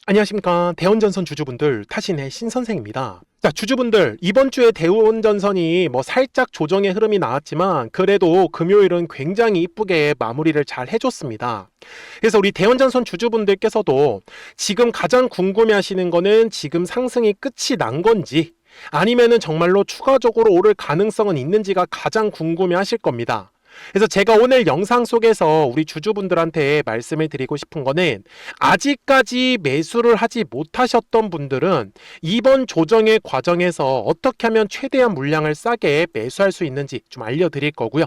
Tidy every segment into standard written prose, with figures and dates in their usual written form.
안녕하십니까. 대원전선 주주분들, 타신의 신선생입니다. 자, 주주분들, 이번 주에 대원전선이 살짝 조정의 흐름이 나왔지만 그래도 금요일은 굉장히 이쁘게 마무리를 잘 해줬습니다. 그래서 우리 대원전선 주주분들께서도 지금 가장 궁금해 하시는 거는 지금 상승이 끝이 난 건지 아니면은 정말로 추가적으로 오를 가능성은 있는지가 가장 궁금해 하실 겁니다. 그래서 제가 오늘 영상 속에서 우리 주주분들한테 말씀을 드리고 싶은 거는 아직까지 매수를 하지 못하셨던 분들은 이번 조정의 과정에서 어떻게 하면 최대한 물량을 싸게 매수할 수 있는지 좀 알려드릴 거고요.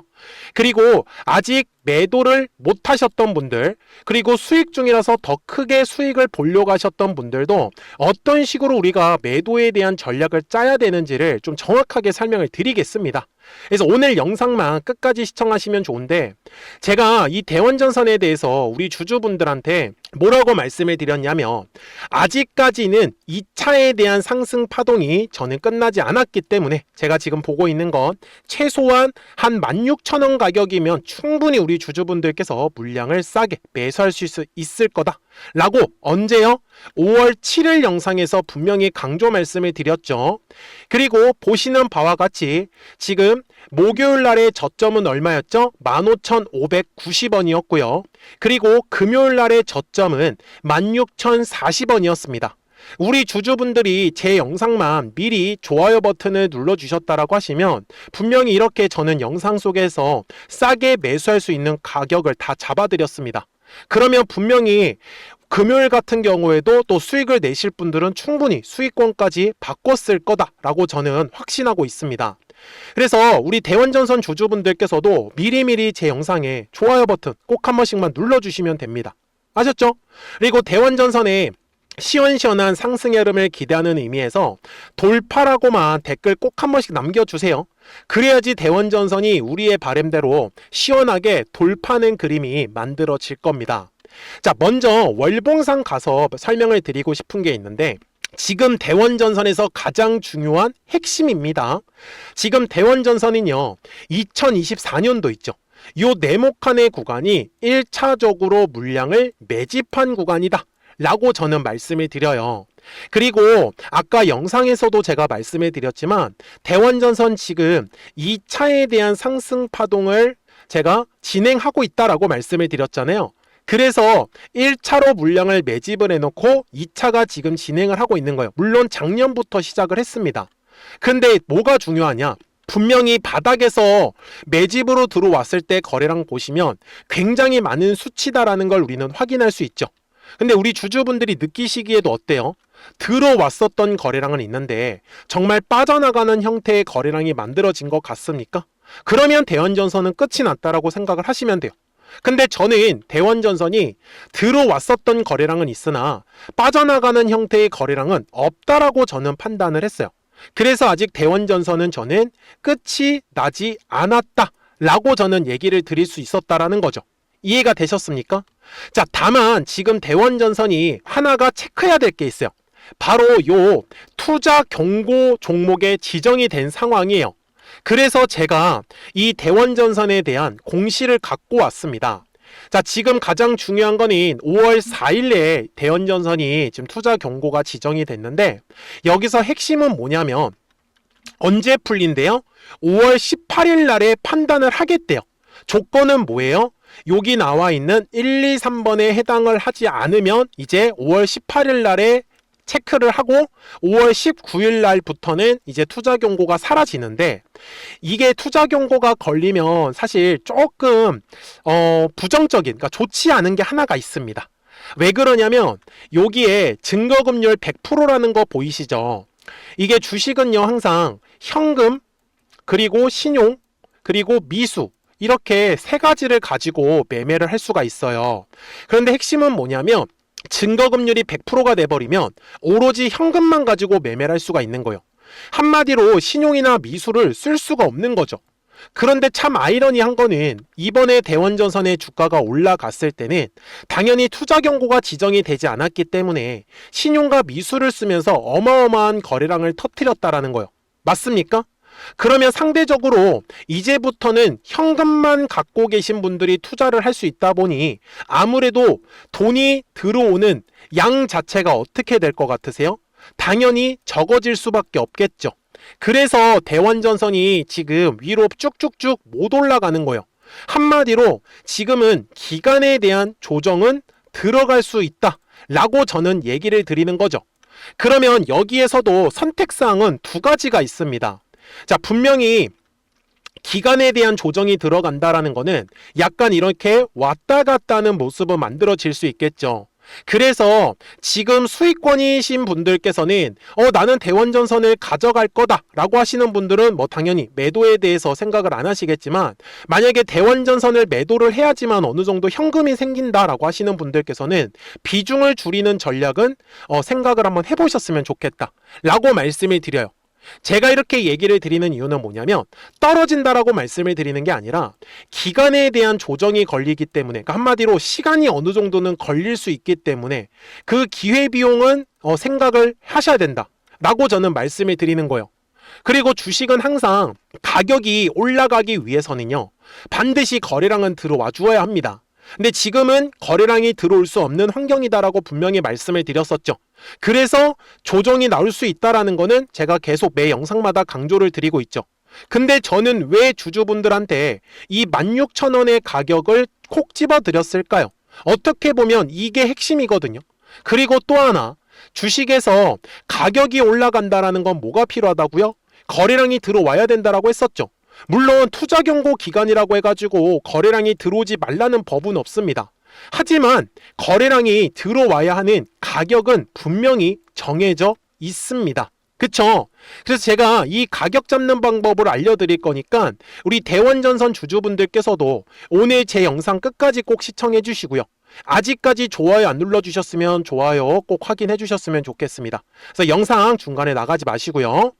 그리고 아직 매도를 못하셨던 분들, 그리고 수익 중이라서 더 크게 수익을 보려고 하셨던 분들도 어떤 식으로 우리가 매도에 대한 전략을 짜야 되는지를 좀 정확하게 설명을 드리겠습니다. 그래서 오늘 영상만 끝까지 시청하시면 좋은데, 제가 이 대원전선에 대해서 우리 주주분들한테 뭐라고 말씀을 드렸냐면, 아직까지는 2차에 대한 상승 파동이 저는 끝나지 않았기 때문에 제가 지금 보고 있는 건 최소한 한 16,000원 가격이면 충분히 우리 주주분들께서 물량을 싸게 매수할 수 있을 거다 라고 언제요? 5월 7일 영상에서 분명히 강조 말씀을 드렸죠. 그리고 보시는 바와 같이 지금 목요일 날의 저점은 얼마였죠? 15,590원이었고요. 그리고 금요일 날의 저점은 16,040원이었습니다. 우리 주주분들이 제 영상만 미리 좋아요 버튼을 눌러주셨다라고 하시면 분명히 이렇게 저는 영상 속에서 싸게 매수할 수 있는 가격을 다 잡아드렸습니다. 그러면 분명히 금요일 같은 경우에도 또 수익을 내실 분들은 충분히 수익권까지 바꿨을 거다라고 저는 확신하고 있습니다. 그래서 우리 대원전선 주주분들께서도 미리미리 제 영상에 좋아요 버튼 꼭 한 번씩만 눌러주시면 됩니다. 아셨죠? 그리고 대원전선에 시원시원한 상승의 흐름을 기대하는 의미에서 돌파라고만 댓글 꼭 한 번씩 남겨주세요. 그래야지 대원전선이 우리의 바람대로 시원하게 돌파하는 그림이 만들어질 겁니다. 자, 먼저 월봉상 가서 설명을 드리고 싶은 게 있는데, 지금 대원전선에서 가장 중요한 핵심입니다. 지금 대원전선은요 2024년도 있죠. 요 네모칸의 구간이 1차적으로 물량을 매집한 구간이다 라고 저는 말씀을 드려요. 그리고 아까 영상에서도 제가 말씀을 드렸지만 대원전선 지금 2차에 대한 상승 파동을 제가 진행하고 있다라고 말씀을 드렸잖아요. 그래서 1차로 물량을 매집을 해놓고 2차가 지금 진행을 하고 있는 거예요. 물론 작년부터 시작을 했습니다. 근데 뭐가 중요하냐? 분명히 바닥에서 매집으로 들어왔을 때 거래량 보시면 굉장히 많은 수치다라는 걸 우리는 확인할 수 있죠. 근데 우리 주주분들이 느끼시기에도 어때요? 들어왔었던 거래량은 있는데 정말 빠져나가는 형태의 거래량이 만들어진 것 같습니까? 그러면 대원전선은 끝이 났다라고 생각을 하시면 돼요. 근데 저는 대원전선이 들어왔었던 거래량은 있으나 빠져나가는 형태의 거래량은 없다라고 저는 판단을 했어요. 그래서 아직 대원전선은 저는 끝이 나지 않았다라고 저는 얘기를 드릴 수 있었다라는 거죠. 이해가 되셨습니까? 자, 다만 지금 대원전선이 하나가 체크해야 될 게 있어요. 바로 요 투자 경고 종목에 지정이 된 상황이에요. 그래서 제가 이 대원전선에 대한 공시를 갖고 왔습니다. 자, 지금 가장 중요한 거는 5월 4일에 대원전선이 지금 투자 경고가 지정이 됐는데, 여기서 핵심은 뭐냐면 언제 풀린대요? 5월 18일 날에 판단을 하겠대요. 조건은 뭐예요? 여기 나와 있는 1, 2, 3번에 해당을 하지 않으면 이제 5월 18일 날에 체크를 하고 5월 19일 날부터는 이제 투자 경고가 사라지는데, 이게 투자 경고가 걸리면 사실 조금 부정적인, 그러니까 좋지 않은 게 하나가 있습니다. 왜 그러냐면 여기에 증거금률 100%라는 거 보이시죠? 이게 주식은요 항상 현금, 그리고 신용, 그리고 미수, 이렇게 세 가지를 가지고 매매를 할 수가 있어요. 그런데 핵심은 뭐냐면 증거금률이 100%가 돼버리면 오로지 현금만 가지고 매매를 할 수가 있는 거예요. 한마디로 신용이나 미수를 쓸 수가 없는 거죠. 그런데 참 아이러니한 거는 이번에 대원전선의 주가가 올라갔을 때는 당연히 투자 경고가 지정이 되지 않았기 때문에 신용과 미수를 쓰면서 어마어마한 거래량을 터뜨렸다라는 거예요. 맞습니까? 그러면 상대적으로 이제부터는 현금만 갖고 계신 분들이 투자를 할 수 있다 보니 아무래도 돈이 들어오는 양 자체가 어떻게 될 것 같으세요? 당연히 적어질 수밖에 없겠죠. 그래서 대환전선이 지금 위로 쭉쭉쭉 못 올라가는 거예요. 한마디로 지금은 기간에 대한 조정은 들어갈 수 있다 라고 저는 얘기를 드리는 거죠. 그러면 여기에서도 선택사항은 두 가지가 있습니다. 자, 분명히 기간에 대한 조정이 들어간다라는 거는 약간 이렇게 왔다 갔다 하는 모습은 만들어질 수 있겠죠. 그래서 지금 수익권이신 분들께서는 나는 대환전선을 가져갈 거다 라고 하시는 분들은 뭐 당연히 매도에 대해서 생각을 안 하시겠지만, 만약에 대환전선을 매도를 해야지만 어느 정도 현금이 생긴다 라고 하시는 분들께서는 비중을 줄이는 전략은 생각을 한번 해보셨으면 좋겠다 라고 말씀을 드려요. 제가 이렇게 얘기를 드리는 이유는 뭐냐면, 떨어진다라고 말씀을 드리는 게 아니라 기간에 대한 조정이 걸리기 때문에, 그러니까 한마디로 시간이 어느 정도는 걸릴 수 있기 때문에 그 기회비용은 생각을 하셔야 된다 라고 저는 말씀을 드리는 거예요. 그리고 주식은 항상 가격이 올라가기 위해서는요, 반드시 거래량은 들어와 주어야 합니다. 근데 지금은 거래량이 들어올 수 없는 환경이다라고 분명히 말씀을 드렸었죠. 그래서 조정이 나올 수 있다라는 거는 제가 계속 매 영상마다 강조를 드리고 있죠. 근데 저는 왜 주주분들한테 이 16,000원의 가격을 콕 집어 드렸을까요? 어떻게 보면 이게 핵심이거든요. 그리고 또 하나, 주식에서 가격이 올라간다라는 건 뭐가 필요하다고요? 거래량이 들어와야 된다라고 했었죠. 물론 투자 경고 기간이라고 해가지고 거래량이 들어오지 말라는 법은 없습니다. 하지만 거래량이 들어와야 하는 가격은 분명히 정해져 있습니다. 그쵸? 그래서 제가 이 가격 잡는 방법을 알려드릴 거니까 우리 대환전선 주주분들께서도 오늘 제 영상 끝까지 꼭 시청해 주시고요. 아직까지 좋아요 안 눌러주셨으면 좋아요 꼭 확인해 주셨으면 좋겠습니다. 그래서 영상 중간에 나가지 마시고요.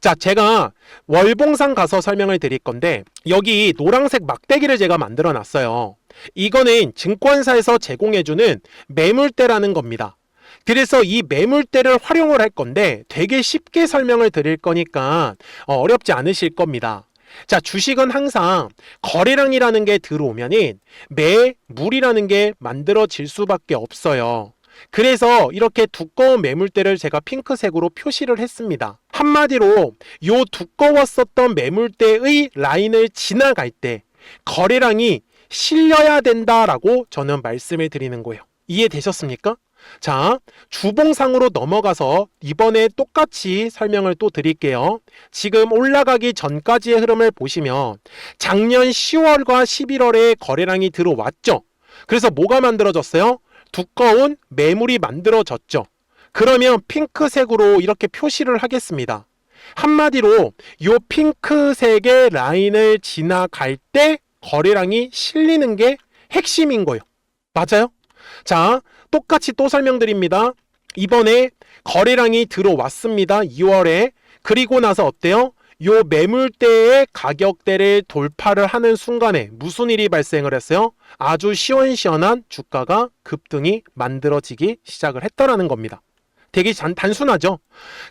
자, 제가 월봉상 가서 설명을 드릴 건데, 여기 노란색 막대기를 제가 만들어 놨어요. 이거는 증권사에서 제공해주는 매물대라는 겁니다. 그래서 이 매물대를 활용을 할 건데 되게 쉽게 설명을 드릴 거니까 어렵지 않으실 겁니다. 자, 주식은 항상 거래량이라는 게 들어오면은 매물이라는 게 만들어질 수밖에 없어요. 그래서 이렇게 두꺼운 매물대를 제가 핑크색으로 표시를 했습니다. 한마디로 요 두꺼웠었던 매물대의 라인을 지나갈 때 거래량이 실려야 된다라고 저는 말씀을 드리는 거예요. 이해되셨습니까? 자, 주봉상으로 넘어가서 이번에 똑같이 설명을 또 드릴게요. 지금 올라가기 전까지의 흐름을 보시면 작년 10월과 11월에 거래량이 들어왔죠. 그래서 뭐가 만들어졌어요? 두꺼운 매물이 만들어졌죠. 그러면 핑크색으로 이렇게 표시를 하겠습니다. 한마디로 이 핑크색의 라인을 지나갈 때 거래량이 실리는 게 핵심인 거예요. 맞아요? 자, 똑같이 또 설명드립니다. 이번에 거래량이 들어왔습니다. 2월에. 그리고 나서 어때요? 요 매물대의 가격대를 돌파를 하는 순간에 무슨 일이 발생을 했어요? 아주 시원시원한 주가가 급등이 만들어지기 시작을 했더라는 겁니다. 되게 단순하죠.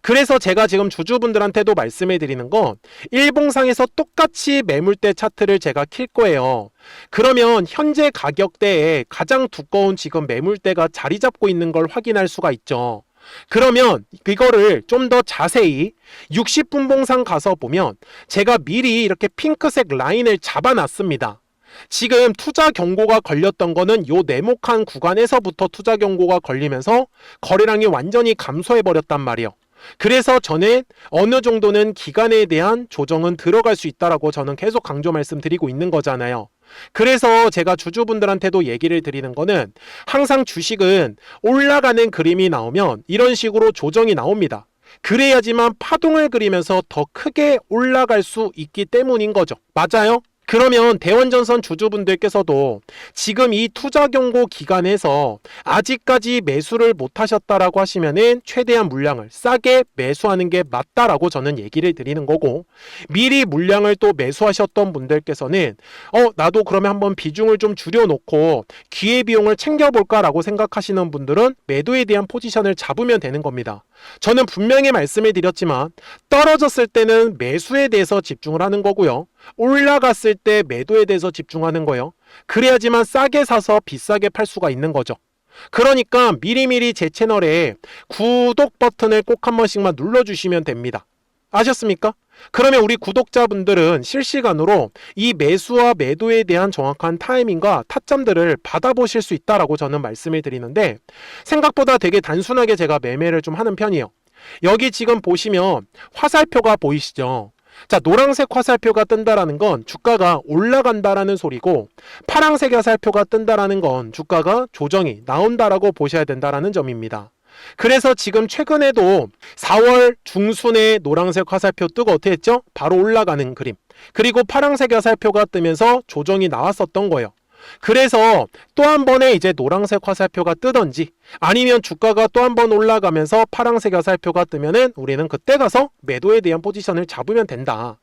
그래서 제가 지금 주주분들한테도 말씀해 드리는 건 일봉상에서 똑같이 매물대 차트를 제가 킬 거예요. 그러면 현재 가격대에 가장 두꺼운 지금 매물대가 자리 잡고 있는 걸 확인할 수가 있죠. 그러면 이거를 좀 더 자세히 60분 봉상 가서 보면 제가 미리 이렇게 핑크색 라인을 잡아놨습니다. 지금 투자 경고가 걸렸던 거는 요 네모칸 구간에서부터 투자 경고가 걸리면서 거래량이 완전히 감소해 버렸단 말이에요. 그래서 저는 어느 정도는 기간에 대한 조정은 들어갈 수 있다라고 저는 계속 강조 말씀드리고 있는 거잖아요. 그래서 제가 주주분들한테도 얘기를 드리는 거는 항상 주식은 올라가는 그림이 나오면 이런 식으로 조정이 나옵니다. 그래야지만 파동을 그리면서 더 크게 올라갈 수 있기 때문인 거죠. 맞아요? 그러면 대원전선 주주분들께서도 지금 이 투자 경고 기간에서 아직까지 매수를 못 하셨다라고 하시면은 최대한 물량을 싸게 매수하는 게 맞다라고 저는 얘기를 드리는 거고, 미리 물량을 또 매수하셨던 분들께서는 나도 그러면 한번 비중을 좀 줄여놓고 기회비용을 챙겨볼까라고 생각하시는 분들은 매도에 대한 포지션을 잡으면 되는 겁니다. 저는 분명히 말씀을 드렸지만 떨어졌을 때는 매수에 대해서 집중을 하는 거고요, 올라갔을 때 매도에 대해서 집중하는 거예요. 그래야지만 싸게 사서 비싸게 팔 수가 있는 거죠. 그러니까 미리미리 제 채널에 구독 버튼을 꼭 한 번씩만 눌러주시면 됩니다. 아셨습니까? 그러면 우리 구독자분들은 실시간으로 이 매수와 매도에 대한 정확한 타이밍과 타점들을 받아보실 수 있다라고 저는 말씀을 드리는데, 생각보다 되게 단순하게 제가 매매를 좀 하는 편이에요. 여기 지금 보시면 화살표가 보이시죠? 자, 노란색 화살표가 뜬다라는 건 주가가 올라간다라는 소리고, 파란색 화살표가 뜬다라는 건 주가가 조정이 나온다라고 보셔야 된다라는 점입니다. 그래서 지금 최근에도 4월 중순에 노란색 화살표 뜨고 어떻게 했죠? 바로 올라가는 그림. 그리고 파란색 화살표가 뜨면서 조정이 나왔었던 거예요. 그래서 또 한 번에 이제 노란색 화살표가 뜨던지, 아니면 주가가 또 한 번 올라가면서 파란색 화살표가 뜨면은 우리는 그때 가서 매도에 대한 포지션을 잡으면 된다.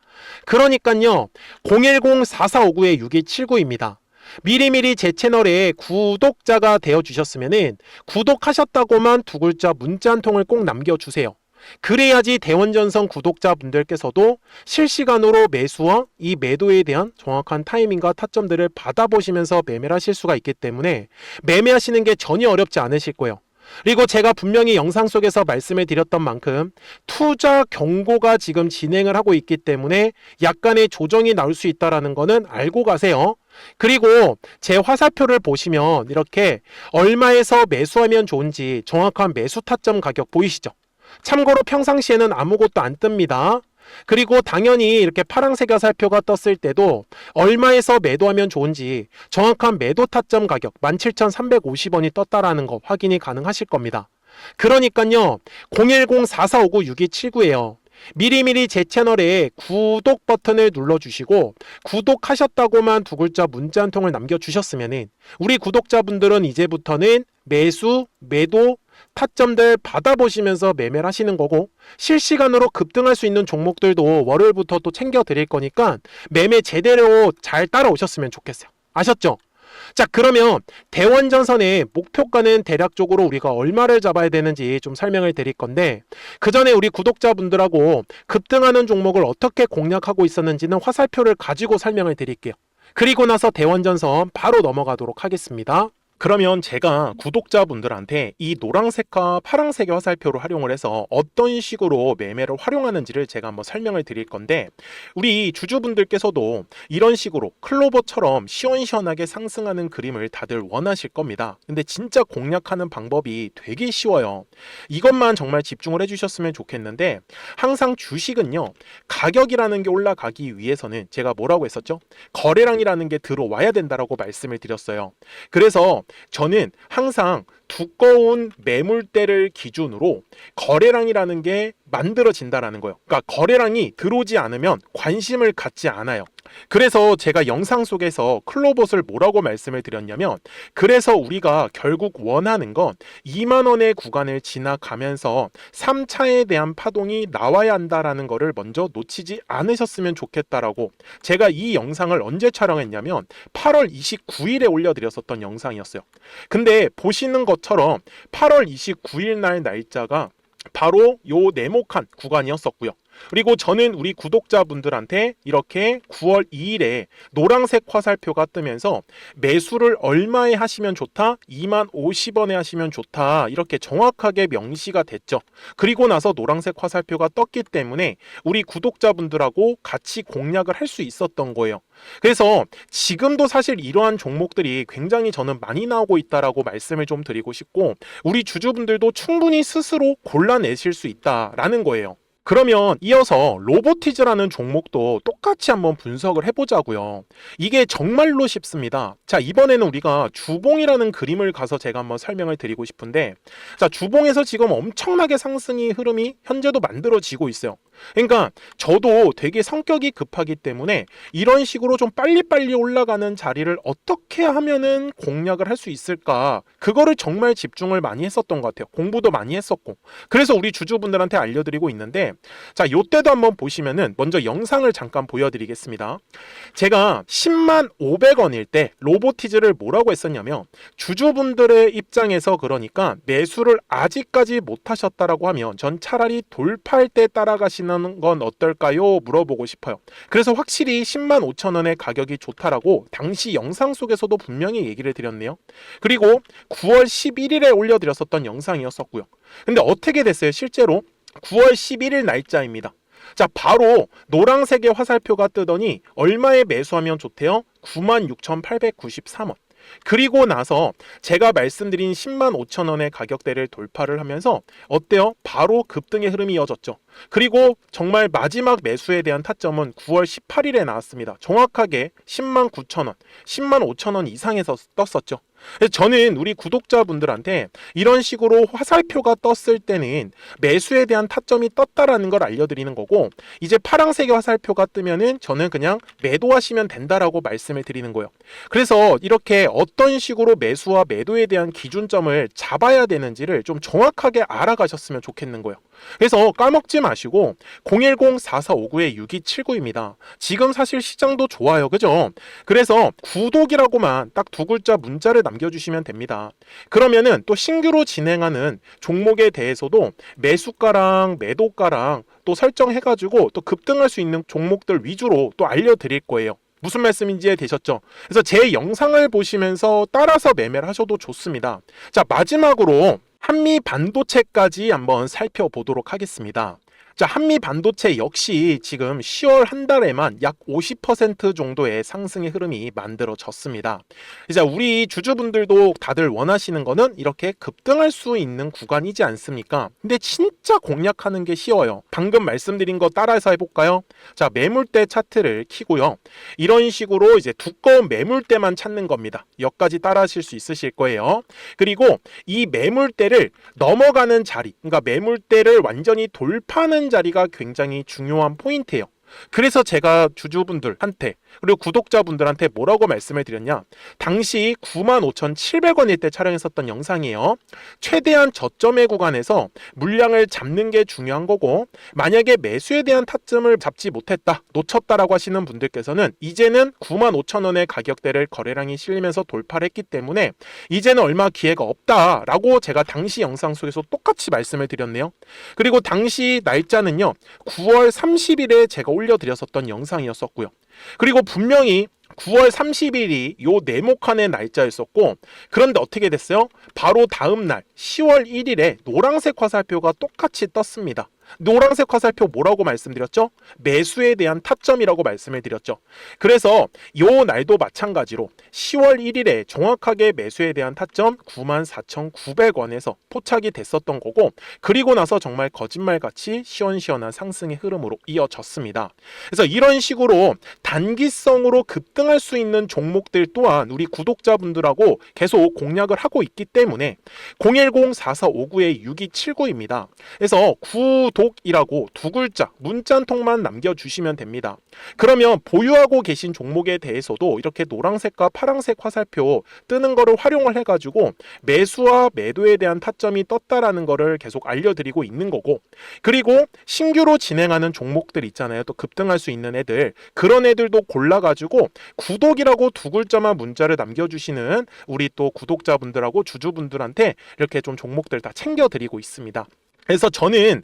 그러니까요, 010-4459-6279입니다. 미리미리 제 채널에 구독자가 되어 주셨으면은 구독하셨다고만 두 글자 문자 한 통을 꼭 남겨주세요. 그래야지 대원전선 구독자분들께서도 실시간으로 매수와 이 매도에 대한 정확한 타이밍과 타점들을 받아보시면서 매매를 하실 수가 있기 때문에 매매하시는 게 전혀 어렵지 않으실 거예요. 그리고 제가 분명히 영상 속에서 말씀을 드렸던 만큼 투자 경고가 지금 진행을 하고 있기 때문에 약간의 조정이 나올 수 있다는 거는 알고 가세요. 그리고 제 화살표를 보시면 이렇게 얼마에서 매수하면 좋은지 정확한 매수 타점 가격 보이시죠? 참고로 평상시에는 아무것도 안 뜹니다. 그리고 당연히 이렇게 파란색 화살표가 떴을 때도 얼마에서 매도하면 좋은지 정확한 매도 타점 가격 17,350원이 떴다라는 거 확인이 가능하실 겁니다. 그러니까요, 010-4459-6279예요. 미리미리 제 채널에 구독 버튼을 눌러주시고 구독하셨다고만 두 글자 문자 한 통을 남겨주셨으면 우리 구독자분들은 이제부터는 매수, 매도, 타점들 받아보시면서 매매를 하시는 거고, 실시간으로 급등할 수 있는 종목들도 월요일부터 또 챙겨 드릴 거니까 매매 제대로 잘 따라오셨으면 좋겠어요. 아셨죠? 자, 그러면 대원전선의 목표가는 대략적으로 우리가 얼마를 잡아야 되는지 좀 설명을 드릴 건데, 그 전에 우리 구독자분들하고 급등하는 종목을 어떻게 공략하고 있었는지는 화살표를 가지고 설명을 드릴게요. 그리고 나서 대원전선 바로 넘어가도록 하겠습니다. 그러면 제가 구독자분들한테 이 노란색과 파란색의 화살표를 활용을 해서 어떤 식으로 매매를 활용하는지를 제가 한번 설명을 드릴 건데, 우리 주주분들께서도 이런 식으로 클로버처럼 시원시원하게 상승하는 그림을 다들 원하실 겁니다. 근데 진짜 공략하는 방법이 되게 쉬워요. 이것만 정말 집중을 해주셨으면 좋겠는데, 항상 주식은요, 가격이라는 게 올라가기 위해서는 제가 뭐라고 했었죠? 거래량이라는 게 들어와야 된다라고 말씀을 드렸어요. 그래서 저는 항상 두꺼운 매물대를 기준으로 거래량이라는 게 만들어진다라는 거예요. 그러니까 거래량이 들어오지 않으면 관심을 갖지 않아요. 그래서 제가 영상 속에서 클로봇을 뭐라고 말씀을 드렸냐면, 그래서 우리가 결국 원하는 건 2만 원의 구간을 지나가면서 3차에 대한 파동이 나와야 한다라는 거를 먼저 놓치지 않으셨으면 좋겠다라고, 제가 이 영상을 언제 촬영했냐면 8월 29일에 올려드렸었던 영상이었어요. 근데 보시는 것처럼 8월 29일 날 날짜가 바로 요 네모칸 구간이었었고요. 그리고 저는 우리 구독자분들한테 이렇게 9월 2일에 노란색 화살표가 뜨면서 매수를 얼마에 하시면 좋다? 2만 50원에 하시면 좋다. 이렇게 정확하게 명시가 됐죠. 그리고 나서 노란색 화살표가 떴기 때문에 우리 구독자분들하고 같이 공략을 할 수 있었던 거예요. 그래서 지금도 사실 이러한 종목들이 굉장히 저는 많이 나오고 있다라고 말씀을 좀 드리고 싶고, 우리 주주분들도 충분히 스스로 골라내실 수 있다라는 거예요. 그러면 이어서 로보티즈라는 종목도 똑같이 한번 분석을 해보자고요. 이게 정말로 쉽습니다. 자, 이번에는 우리가 주봉이라는 그림을 가서 제가 한번 설명을 드리고 싶은데, 자, 주봉에서 지금 엄청나게 상승의 흐름이 현재도 만들어지고 있어요. 그러니까 저도 되게 성격이 급하기 때문에 이런 식으로 좀 빨리빨리 올라가는 자리를 어떻게 하면은 공략을 할 수 있을까, 그거를 정말 집중을 많이 했었던 것 같아요. 공부도 많이 했었고. 그래서 우리 주주분들한테 알려드리고 있는데, 자, 요때도 한번 보시면은 먼저 영상을 잠깐 보여드리겠습니다. 제가 10만 500원일 때 로보티즈를 뭐라고 했었냐면, 주주분들의 입장에서 그러니까 매수를 아직까지 못 하셨다라고 하면 전 차라리 돌파할 때 따라가시는 건 어떨까요? 물어보고 싶어요. 그래서 확실히 10만 5천 원의 가격이 좋다라고 당시 영상 속에서도 분명히 얘기를 드렸네요. 그리고 9월 11일에 올려드렸었던 영상이었었고요. 근데 어떻게 됐어요? 실제로 9월 11일 날짜입니다. 자, 바로 노란색의 화살표가 뜨더니 얼마에 매수하면 좋대요? 96,893원. 그리고 나서 제가 말씀드린 10만 5천 원의 가격대를 돌파를 하면서 어때요? 바로 급등의 흐름이 이어졌죠. 그리고 정말 마지막 매수에 대한 타점은 9월 18일에 나왔습니다. 정확하게 10만 9천 원, 10만 5천 원 이상에서 떴었죠. 저는 우리 구독자분들한테 이런 식으로 화살표가 떴을 때는 매수에 대한 타점이 떴다라는 걸 알려드리는 거고, 이제 파란색의 화살표가 뜨면은 저는 그냥 매도하시면 된다라고 말씀을 드리는 거예요. 그래서 이렇게 어떤 식으로 매수와 매도에 대한 기준점을 잡아야 되는지를 좀 정확하게 알아가셨으면 좋겠는 거예요. 그래서 까먹지 마시고 010-4459-6279입니다. 지금 사실 시장도 좋아요, 그죠? 그래서 구독이라고만 딱 두 글자 문자를 남겨주시면 됩니다. 그러면은 또 신규로 진행하는 종목에 대해서도 매수가랑 매도가랑 또 설정해가지고 또 급등할 수 있는 종목들 위주로 또 알려드릴 거예요. 무슨 말씀인지 되셨죠? 그래서 제 영상을 보시면서 따라서 매매를 하셔도 좋습니다. 자, 마지막으로 한미 반도체까지 한번 살펴보도록 하겠습니다. 자, 한미 반도체 역시 지금 10월 한 달에만 약 50% 정도의 상승의 흐름이 만들어졌습니다. 이제 우리 주주분들도 다들 원하시는 거는 이렇게 급등할 수 있는 구간이지 않습니까? 근데 진짜 공략하는 게 쉬워요. 방금 말씀드린 거 따라서 해볼까요? 자, 매물대 차트를 키고요. 이런 식으로 이제 두꺼운 매물대만 찾는 겁니다. 여기까지 따라 하실 수 있으실 거예요. 그리고 이 매물대를 넘어가는 자리, 그러니까 매물대를 완전히 돌파하는 자리가 굉장히 중요한 포인트예요. 그래서 제가 주주분들한테 그리고 구독자분들한테 뭐라고 말씀을 드렸냐, 당시 95,700원일 때 촬영했었던 영상이에요. 최대한 저점의 구간에서 물량을 잡는 게 중요한 거고, 만약에 매수에 대한 타점을 잡지 못했다, 놓쳤다라고 하시는 분들께서는 이제는 95,000원의 가격대를 거래량이 실리면서 돌파를 했기 때문에 이제는 얼마 기회가 없다라고 제가 당시 영상 속에서 똑같이 말씀을 드렸네요. 그리고 당시 날짜는요, 9월 30일에 제가 올려드렸었던 영상이었었고요. 그리고 분명히 9월 30일이 요 네모칸의 날짜였었고, 그런데 어떻게 됐어요? 바로 다음 날 10월 1일에 노란색 화살표가 똑같이 떴습니다. 노란색 화살표 뭐라고 말씀드렸죠? 매수에 대한 타점이라고 말씀을 드렸죠. 그래서 요 날도 마찬가지로 10월 1일에 정확하게 매수에 대한 타점 94,900원에서 포착이 됐었던 거고, 그리고 나서 정말 거짓말같이 시원시원한 상승의 흐름으로 이어졌습니다. 그래서 이런 식으로 단기성으로 급등할 수 있는 종목들 또한 우리 구독자분들하고 계속 공략을 하고 있기 때문에 010-4459-6279입니다. 그래서 구독이라고 두 글자 문자 한 통만 남겨주시면 됩니다. 그러면 보유하고 계신 종목에 대해서도 이렇게 노란색과 파란색 화살표 뜨는 거를 활용을 해가지고 매수와 매도에 대한 타점이 떴다라는 거를 계속 알려드리고 있는 거고, 그리고 신규로 진행하는 종목들 있잖아요. 또 급등할 수 있는 애들, 그런 애들도 골라가지고 구독이라고 두 글자만 문자를 남겨주시는 우리 또 구독자분들하고 주주분들한테 이렇게 좀 종목들 다 챙겨드리고 있습니다. 그래서 저는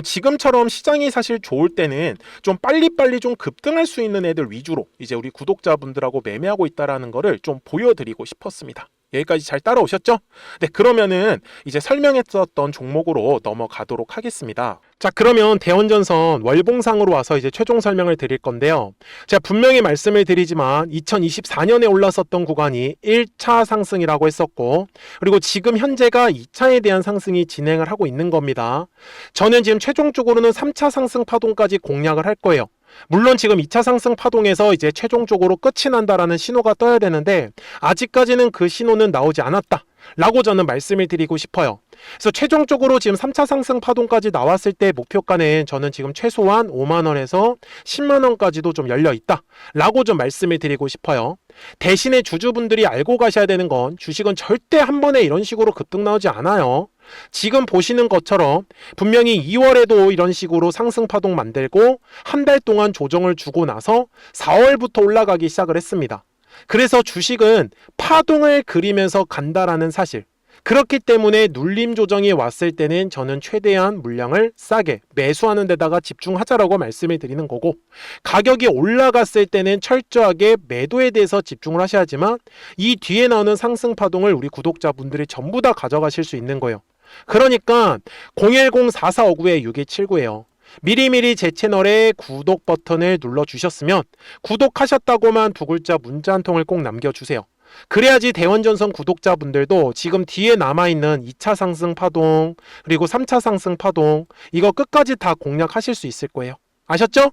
지금처럼 시장이 사실 좋을 때는 좀 빨리빨리 좀 급등할 수 있는 애들 위주로 이제 우리 구독자분들하고 매매하고 있다라는 거를 좀 보여드리고 싶었습니다. 여기까지 잘 따라오셨죠? 네, 그러면은 이제 설명했었던 종목으로 넘어가도록 하겠습니다. 자, 그러면 대원전선 월봉상으로 와서 이제 최종 설명을 드릴 건데요. 제가 분명히 말씀을 드리지만 2024년에 올랐었던 구간이 1차 상승이라고 했었고, 그리고 지금 현재가 2차에 대한 상승이 진행을 하고 있는 겁니다. 저는 지금 최종적으로는 3차 상승 파동까지 공략을 할 거예요. 물론 지금 2차 상승 파동에서 이제 최종적으로 끝이 난다라는 신호가 떠야 되는데 아직까지는 그 신호는 나오지 않았다. 라고 저는 말씀을 드리고 싶어요. 그래서 최종적으로 지금 3차 상승 파동까지 나왔을 때 목표가는 저는 지금 최소한 5만원에서 10만원까지도 좀 열려 있다 라고 좀 말씀을 드리고 싶어요. 대신에 주주분들이 알고 가셔야 되는 건 주식은 절대 한 번에 이런 식으로 급등 나오지 않아요. 지금 보시는 것처럼 분명히 2월에도 이런 식으로 상승 파동 만들고 한 달 동안 조정을 주고 나서 4월부터 올라가기 시작을 했습니다. 그래서 주식은 파동을 그리면서 간다라는 사실, 그렇기 때문에 눌림 조정이 왔을 때는 저는 최대한 물량을 싸게 매수하는 데다가 집중하자라고 말씀을 드리는 거고, 가격이 올라갔을 때는 철저하게 매도에 대해서 집중을 하셔야지만 이 뒤에 나오는 상승 파동을 우리 구독자분들이 전부 다 가져가실 수 있는 거예요. 그러니까 010-4459-6279예요. 미리미리 제 채널에 구독 버튼을 눌러주셨으면 구독하셨다고만 두 글자 문자 한 통을 꼭 남겨주세요. 그래야지 대원전선 구독자분들도 지금 뒤에 남아있는 2차 상승 파동 그리고 3차 상승 파동 이거 끝까지 다 공략하실 수 있을 거예요. 아셨죠?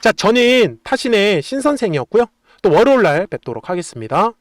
자, 저는 타신의 신선생이었고요. 또 월요일날 뵙도록 하겠습니다.